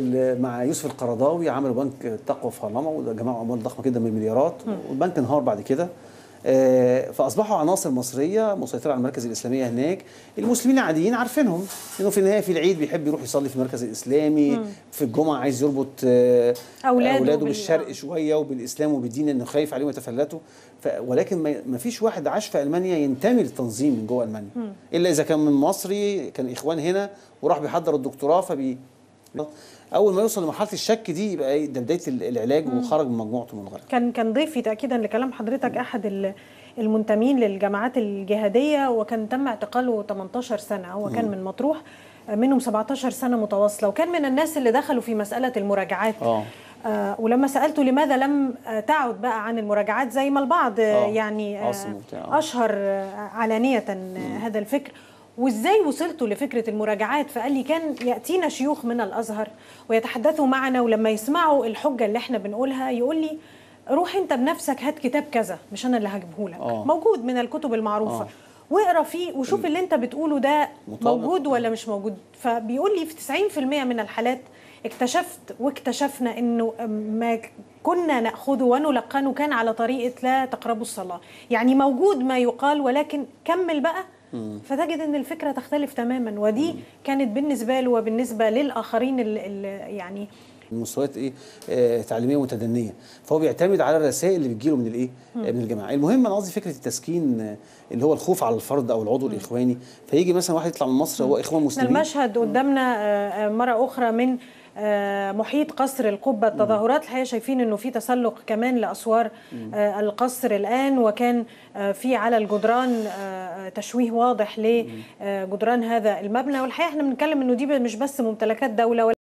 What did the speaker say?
مع يوسف القرضاوي عملوا بنك التقوى في هرنمه، وده جمعوا اموال ضخمه جدا من المليارات، والبنك انهار بعد كده. فاصبحوا عناصر مصريه مسيطره على المراكز الاسلاميه هناك. المسلمين العاديين عارفينهم انه في النهايه في العيد بيحب يروح يصلي في المركز الاسلامي، في الجمعه عايز يربط اولاده بالشرق شويه وبالاسلام وبالدين، انه خايف عليهم يتفلتوا. ولكن ما فيش واحد عاش في المانيا ينتمي للتنظيم من جوه المانيا الا اذا كان من مصري، كان اخوان هنا وراح بيحضر الدكتوراه اول ما يوصل لمرحله الشك دي يبقى ده بدايه العلاج، وخرج من مجموعته من الغرق. كان ضيفي تاكيدا لكلام حضرتك احد المنتمين للجماعات الجهاديه، وكان تم اعتقاله 18 سنه. هو كان من مطروح، منهم 17 سنه متواصله، وكان من الناس اللي دخلوا في مساله المراجعات. ولما سالته لماذا لم تعد بقى عن المراجعات زي ما البعض يعني اشهر علانيه هذا الفكر، وازاي وصلتوا لفكره المراجعات؟ فقال لي كان ياتينا شيوخ من الازهر ويتحدثوا معنا، ولما يسمعوا الحجه اللي احنا بنقولها يقول لي روح انت بنفسك هات كتاب كذا، مش انا اللي هجيبه لك، موجود من الكتب المعروفه، واقرا فيه وشوف اللي انت بتقوله ده موجود ولا مش موجود. فبيقول لي في 90% من الحالات اكتشفت واكتشفنا انه ما كنا ناخذه ونلقنه كان على طريقه لا تقربوا الصلاه، يعني موجود ما يقال ولكن كمل بقى. فتجد ان الفكره تختلف تماما، ودي كانت بالنسبه له وبالنسبه للاخرين يعني المستويات تعليميه متدنيه، فهو بيعتمد على الرسائل اللي بتجيله من من الجماعه. المهم انا قصدي فكره التسكين اللي هو الخوف على الفرد او العضو الاخواني، فيجي مثلا واحد يطلع من مصر هو اخوان مسلمين. المشهد قدامنا مره اخرى من محيط قصر القبة. التظاهرات الحقيقة شايفين انه في تسلق كمان لأسوار القصر الآن، وكان في على الجدران تشويه واضح لجدران هذا المبنى. والحقيقة احنا بنتكلم انه دي مش بس ممتلكات دولة